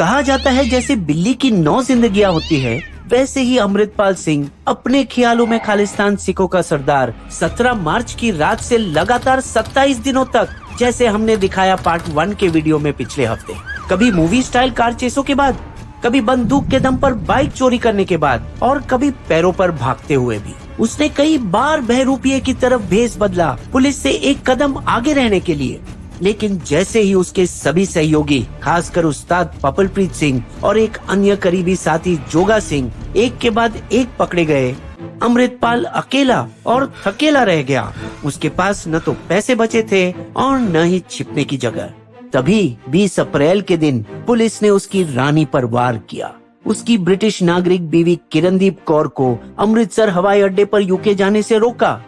कहा जाता है जैसे बिल्ली की 9 जिंदगियां होती है, वैसे ही अमृतपाल सिंह अपने ख्यालों में खालिस्तान सिखों का सरदार 17 मार्च की रात से लगातार 27 दिनों तक, जैसे हमने दिखाया पार्ट 1 के वीडियो में पिछले हफ्ते, कभी मूवी स्टाइल कार चेसों के बाद, कभी बंदूक के दम पर बाइक चोरी करने के बाद, और कभी पैरों पर भागते हुए भी उसने कई बार बहरूपिये की तरफ भेस बदला, पुलिस से एक कदम आगे रहने के लिए। लेकिन जैसे ही उसके सभी सहयोगी, खासकर उस्ताद पपलप्रीत सिंह और एक अन्य करीबी साथी जोगा सिंह एक के बाद एक पकड़े गए, अमृतपाल अकेला और थकेला रह गया। उसके पास न तो पैसे बचे थे और न ही छिपने की जगह। तभी 20 अप्रैल के दिन पुलिस ने उसकी रानी पर वार किया। उसकी ब्रिटिश नागरिक बीवी किरणदीप कौर को अमृतसर हवाई अड्डे पर यूके जाने से रोका।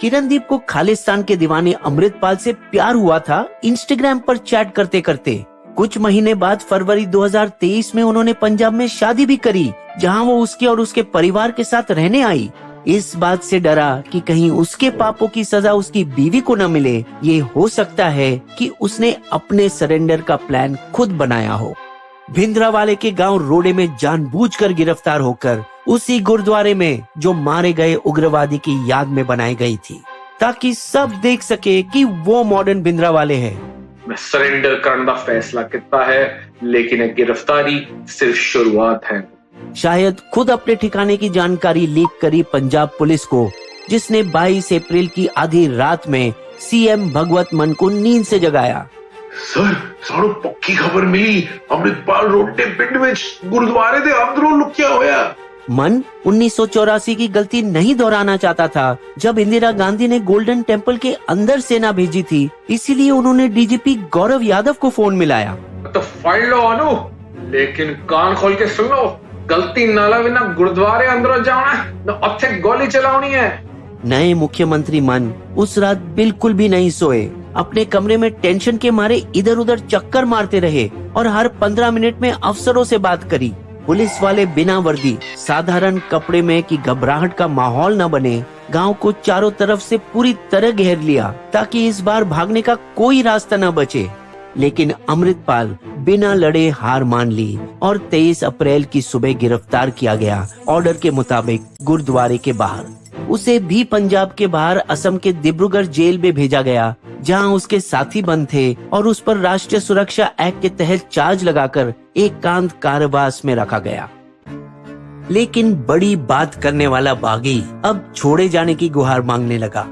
किरणदीप को खालिस्तान के दीवाने अमृतपाल से प्यार हुआ था इंस्टाग्राम पर चैट करते करते। कुछ महीने बाद फरवरी 2023 में उन्होंने पंजाब में शादी भी करी, जहां वो उसके और उसके परिवार के साथ रहने आई। इस बात से डरा कि कहीं उसके पापों की सजा उसकी बीवी को न मिले, ये हो सकता है कि उसने अपने सरेंडर का प्लान खुद बनाया हो। भिंद्रावाले के गांव रोडे में जानबूझकर गिरफ्तार होकर उसी गुरुद्वारे में जो मारे गए उग्रवादी की याद में बनाई गई थी, ताकि सब देख सके कि वो मॉडर्न भिंद्रावाले है। मैं सरेंडर करने का फैसला किया है, लेकिन गिरफ्तारी सिर्फ शुरुआत है। शायद खुद अपने ठिकाने की जानकारी लीक करी पंजाब पुलिस को, जिसने 22 अप्रैल की आधी रात में सीएम भगवत मान को नींद से जगाया। सर, सानू पक्की खबर मिली, अमृतपाल रोडे पिंड में गुरुद्वारे दे अंदरों लुकिया होया। मन 1984 की गलती नहीं दोहराना चाहता था, जब इंदिरा गांधी ने गोल्डन टेम्पल के अंदर सेना भेजी थी। इसीलिए उन्होंने डीजीपी गौरव यादव को फोन मिलाया। तो फाइल लो अनु, लेकिन कान खोल के सुन लो, गलती नाला बिना गुरुद्वारे अंदर जाना न अच्छे गोली चलानी है। नए मुख्यमंत्री मन उस रात बिल्कुल भी नहीं सोए। अपने कमरे में टेंशन के मारे इधर उधर चक्कर मारते रहे और हर 15 मिनट में अफसरों से बात करी। पुलिस वाले बिना वर्दी, साधारण कपड़े में कि घबराहट का माहौल न बने, गांव को चारों तरफ से पूरी तरह घेर लिया, ताकि इस बार भागने का कोई रास्ता न बचे। लेकिन अमृतपाल बिना लड़े हार मान ली और 23 अप्रैल की सुबह गिरफ्तार किया गया, ऑर्डर के मुताबिक गुरुद्वारे के बाहर। उसे भी पंजाब के बाहर असम के डिब्रूगढ़ जेल में भेजा गया, जहां उसके साथी बंद थे और उस पर राष्ट्रीय सुरक्षा एक्ट के तहत चार्ज लगाकर एकांत कारावास में रखा गया। लेकिन बड़ी बात करने वाला बागी अब छोड़े जाने की गुहार मांगने लगा।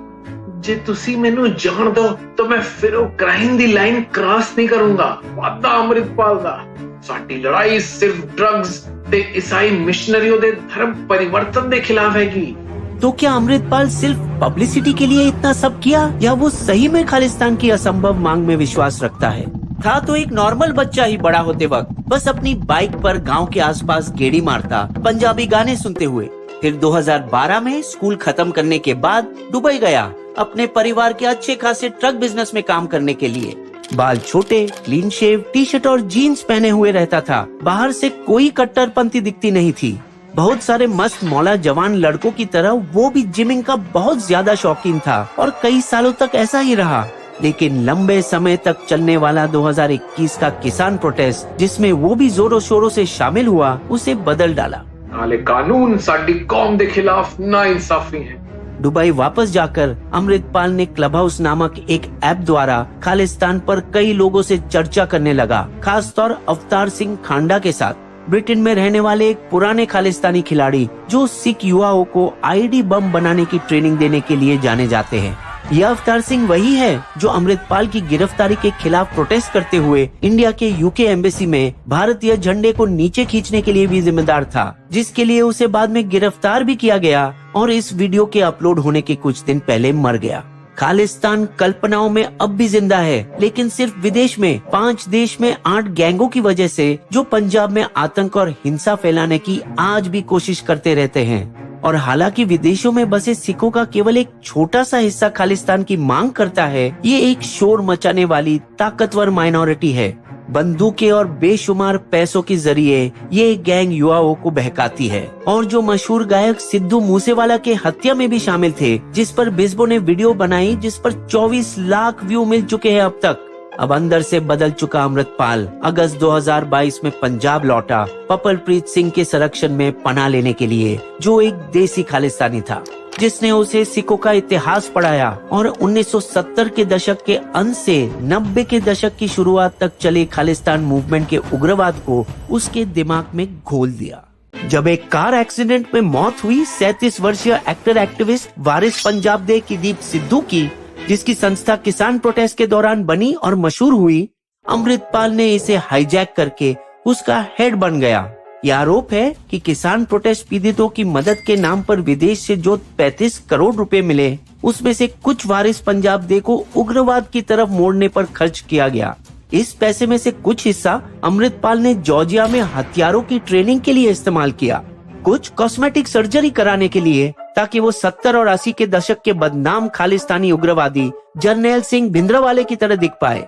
जे तुसी मैनू जान दो तो मैं फिर वो क्राइम दी लाइन क्रॉस नहीं करूंगा। वादा अमृतपाल दा, साडी लड़ाई सिर्फ ड्रग्स ते ईसाई मिशनरियों दे धर्म परिवर्तन दे खिलाफ हैगी। तो क्या अमृतपाल सिर्फ पब्लिसिटी के लिए इतना सब किया, या वो सही में खालिस्तान की असंभव मांग में विश्वास रखता है? था तो एक नॉर्मल बच्चा ही बड़ा होते वक्त, बस अपनी बाइक पर गांव के आसपास गेड़ी मारता, पंजाबी गाने सुनते हुए। फिर 2012 में स्कूल खत्म करने के बाद दुबई गया, अपने परिवार के अच्छे खासे ट्रक बिजनेस में काम करने के लिए। बाल छोटे, क्लीन शेव, टी शर्ट और जीन्स पहने हुए रहता था। बाहर से कोई कट्टरपंथी दिखती नहीं थी। बहुत सारे मस्त मौला जवान लड़कों की तरह वो भी जिमिंग का बहुत ज्यादा शौकीन था और कई सालों तक ऐसा ही रहा। लेकिन लंबे समय तक चलने वाला 2021 का किसान प्रोटेस्ट, जिसमें वो भी जोरों शोरों से शामिल हुआ, उसे बदल डाला। नाले कानून साडी कौम के खिलाफ नाइंसाफी है। दुबई वापस जाकर अमृतपाल ने क्लब हाउस नामक एक ऐप द्वारा खालिस्तान पर कई लोगों से चर्चा करने लगा, खासतौर अवतार सिंह खांडा के साथ। ब्रिटेन में रहने वाले एक पुराने खालिस्तानी खिलाड़ी जो सिख युवाओं को आईडी बम बनाने की ट्रेनिंग देने के लिए जाने जाते हैं। यह अवतार सिंह वही है जो अमृतपाल की गिरफ्तारी के खिलाफ प्रोटेस्ट करते हुए इंडिया के यूके एम्बेसी में भारतीय झंडे को नीचे खींचने के लिए भी जिम्मेदार था, जिसके लिए उसे बाद में गिरफ्तार भी किया गया और इस वीडियो के अपलोड होने के कुछ दिन पहले मर गया। खालिस्तान कल्पनाओं में अब भी जिंदा है, लेकिन सिर्फ विदेश में 5 देश में 8 गैंगों की वजह से, जो पंजाब में आतंक और हिंसा फैलाने की आज भी कोशिश करते रहते हैं। और हालांकि विदेशों में बसे सिखों का केवल एक छोटा सा हिस्सा खालिस्तान की मांग करता है, ये एक शोर मचाने वाली ताकतवर माइनॉरिटी है। बंदूकें और बेशुमार पैसों के जरिए ये गैंग युवाओं को बहकाती है, और जो मशहूर गायक सिद्धू मूसेवाला के हत्या में भी शामिल थे, जिस पर बिस्बो ने वीडियो बनाई, जिस पर 24 लाख व्यू मिल चुके हैं अब तक। अब अंदर से बदल चुका अमृतपाल अगस्त 2022 में पंजाब लौटा पपलप्रीत सिंह के संरक्षण में पनाह लेने के लिए, जो एक देसी खालिस्तानी था जिसने उसे सिखों का इतिहास पढ़ाया और 1970 के दशक के अंत से 90 के दशक की शुरुआत तक चले खालिस्तान मूवमेंट के उग्रवाद को उसके दिमाग में घोल दिया। जब एक कार एक्सीडेंट में मौत हुई 37 वर्षीय एक्टर एक्टिविस्ट वारिस पंजाब दे कुलदीप सिद्धू की, जिसकी संस्था किसान प्रोटेस्ट के दौरान बनी और मशहूर हुई, अमृतपाल ने इसे हाईजैक करके उसका हेड बन गया। यह आरोप है कि किसान प्रोटेस्ट पीड़ितों की मदद के नाम पर विदेश से जो 35 करोड़ रुपए मिले, उसमें से कुछ वारिस पंजाब दे को उग्रवाद की तरफ मोड़ने पर खर्च किया गया। इस पैसे में से कुछ हिस्सा अमृतपाल ने जॉर्जिया में हथियारों की ट्रेनिंग के लिए इस्तेमाल किया, कुछ कॉस्मेटिक सर्जरी कराने के लिए, ताकि वो 70 और 80 के दशक के बदनाम खालिस्तानी उग्रवादी जरनैल सिंह भिंद्रावाले की तरह दिख पाए।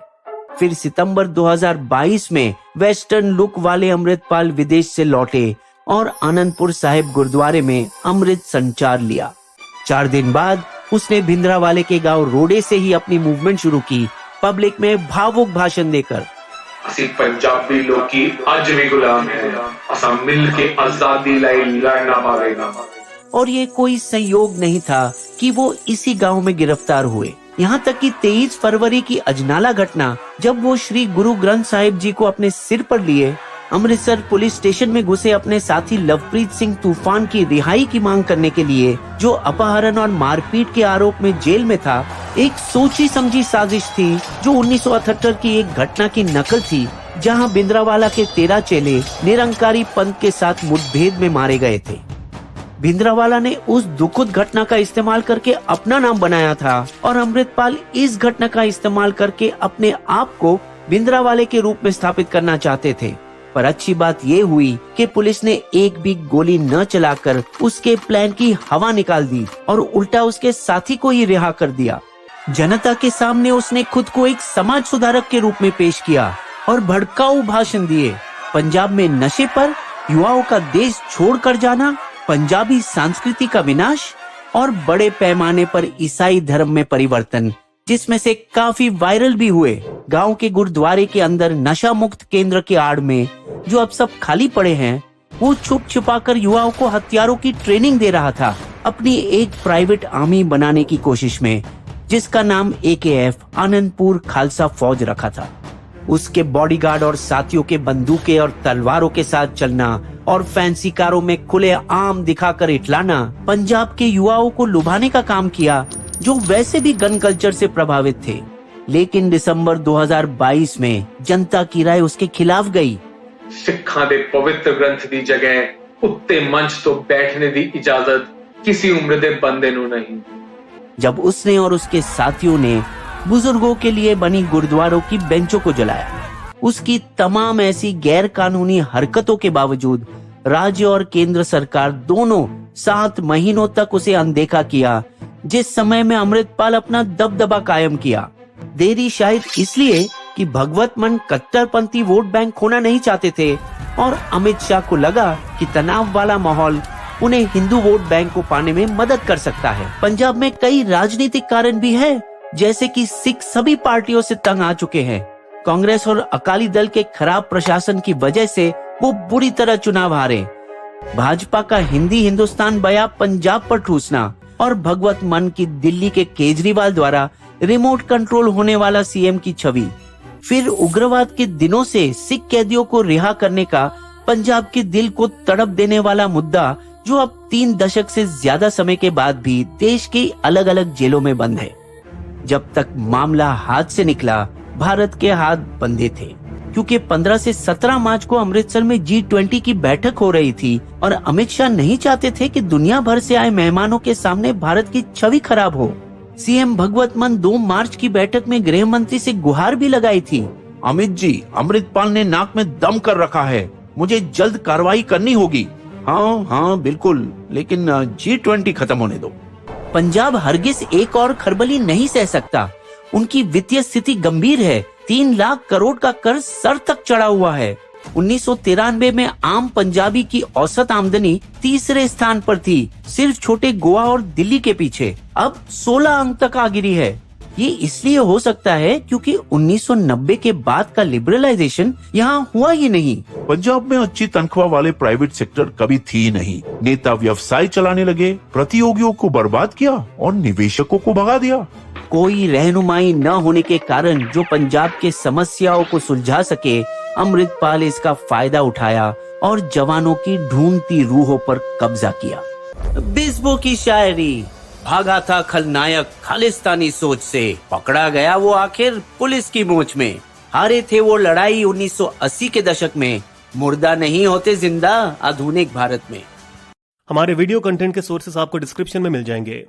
फिर सितंबर 2022 में वेस्टर्न लुक वाले अमृतपाल विदेश से लौटे और आनंदपुर साहिब गुरुद्वारे में अमृत संचार लिया। 4 दिन बाद उसने भिंद्रावाले के गांव रोडे से ही अपनी मूवमेंट शुरू की, पब्लिक में भावुक भाषण देकर। ਅਸੀਂ पंजाबी लोकी आज भी गुलाम है, असा मिल के आजादी लाई लड़ना पड़ेगा। और ये कोई संयोग नहीं था कि वो इसी गांव में गिरफ्तार हुए। यहाँ तक कि 23 फरवरी की अजनाला घटना, जब वो श्री गुरु ग्रंथ साहिब जी को अपने सिर पर लिए अमृतसर पुलिस स्टेशन में घुसे अपने साथी लवप्रीत सिंह तूफान की रिहाई की मांग करने के लिए, जो अपहरण और मारपीट के आरोप में जेल में था, एक सोची समझी साजिश थी जो 1978 की एक घटना की नकल थी, जहां भिंद्रावाला के 13 चेले निरंकारी पंथ के साथ मुठभेड़ में मारे गए थे। भिंद्रावाला ने उस दुखद घटना का इस्तेमाल करके अपना नाम बनाया था और अमृतपाल इस घटना का इस्तेमाल करके अपने आप को भिंद्रावाले के रूप में स्थापित करना चाहते थे। पर अच्छी बात ये हुई कि पुलिस ने एक भी गोली न चलाकर उसके प्लान की हवा निकाल दी और उल्टा उसके साथी को ही रिहा कर दिया। जनता के सामने उसने खुद को एक समाज सुधारक के रूप में पेश किया और भड़काऊ भाषण दिए। पंजाब में नशे पर, युवाओं का देश छोड़कर जाना, पंजाबी संस्कृति का विनाश और बड़े पैमाने पर ईसाई धर्म में परिवर्तन, जिसमें से काफी वायरल भी हुए। गांव के गुरुद्वारे के अंदर नशा मुक्त केंद्र के आड़ में, जो अब सब खाली पड़े हैं, वो छुप छुपाकर युवाओं को हथियारों की ट्रेनिंग दे रहा था, अपनी एक प्राइवेट आर्मी बनाने की कोशिश में, जिसका नाम AKF आनंदपुर खालसा फौज रखा था। उसके बॉडीगार्ड और साथियों के बंदूकें और तलवारों के साथ चलना और फैंसी कारों में खुले आम दिखाकर इटलाना पंजाब के युवाओं को लुभाने का काम किया, जो वैसे भी गन कल्चर से प्रभावित थे। लेकिन दिसंबर 2022 में जनता की राय उसके खिलाफ गई। सिखां दे पवित्र ग्रंथ दी जगह उत्ते मंच तो बैठने दी इजाजत किसी उम्र दे बंदे नू नहीं। जब उसने और उसके साथियों ने बुजुर्गों के लिए बनी गुरुद्वारों की बेंचों को जलाया, उसकी तमाम ऐसी गैर कानूनी हरकतों के बावजूद राज्य और केंद्र सरकार दोनों 7 महीनों तक उसे अनदेखा किया, जिस समय में अमृतपाल अपना दबदबा कायम किया। देरी शायद इसलिए कि भगवत मन कट्टरपंथी वोट बैंक खोना नहीं चाहते थे और अमित शाह को लगा कि तनाव वाला माहौल उन्हें हिंदू वोट बैंक को पाने में मदद कर सकता है। पंजाब में कई राजनीतिक कारण भी है, जैसे कि सिख सभी पार्टियों से तंग आ चुके हैं। कांग्रेस और अकाली दल के खराब प्रशासन की वजह से वो बुरी तरह चुनाव हारे। भाजपा का हिंदी हिंदुस्तान बया पंजाब पर ठूसना और भगवत मन की दिल्ली के केजरीवाल द्वारा रिमोट कंट्रोल होने वाला सीएम की छवि। फिर उग्रवाद के दिनों से सिख कैदियों को रिहा करने का पंजाब के दिल को तड़प देने वाला मुद्दा, जो अब 3 दशक से ज्यादा समय के बाद भी देश की अलग अलग जेलों में बंद है। जब तक मामला हाथ से निकला, भारत के हाथ बंधे थे, क्योंकि 15 से 17 मार्च को अमृतसर में G20 की बैठक हो रही थी और अमित शाह नहीं चाहते थे कि दुनिया भर से आए मेहमानों के सामने भारत की छवि खराब हो। सीएम भगवत मान 2 मार्च की बैठक में गृह मंत्री से गुहार भी लगाई थी। अमित जी, अमृतपाल ने नाक में दम कर रखा है, मुझे जल्द कार्रवाई करनी होगी। हाँ बिल्कुल, लेकिन G20 खत्म होने दो। पंजाब हरगिज एक और खरबली नहीं सह सकता। उनकी वित्तीय स्थिति गंभीर है। 3 लाख करोड़ का कर्ज सर तक चढ़ा हुआ है। 1993 में आम पंजाबी की औसत आमदनी 3रे स्थान पर थी, सिर्फ छोटे गोवा और दिल्ली के पीछे। अब 16 अंक तक आ गिरी है। ये इसलिए हो सकता है क्योंकि 1990 के बाद का लिबरलाइजेशन यहाँ हुआ ही नहीं। पंजाब में अच्छी तनख्वाह वाले प्राइवेट सेक्टर कभी थी नहीं। नेता व्यवसाय चलाने लगे, प्रतियोगियों को बर्बाद किया और निवेशकों को भगा दिया। कोई रहनुमाई न होने के कारण जो पंजाब के समस्याओं को सुलझा सके, अमृतपाल इसका फायदा उठाया और जवानों की ढूंढती रूहों पर कब्जा किया। बिस्बो की शायरी, भागा था खलनायक खालिस्तानी सोच से, पकड़ा गया वो आखिर पुलिस की मोच में। हारे थे वो लड़ाई 1980 के दशक में, मुर्दा नहीं होते जिंदा आधुनिक भारत में। हमारे वीडियो कंटेंट के सोर्सेस आपको डिस्क्रिप्शन में मिल जाएंगे।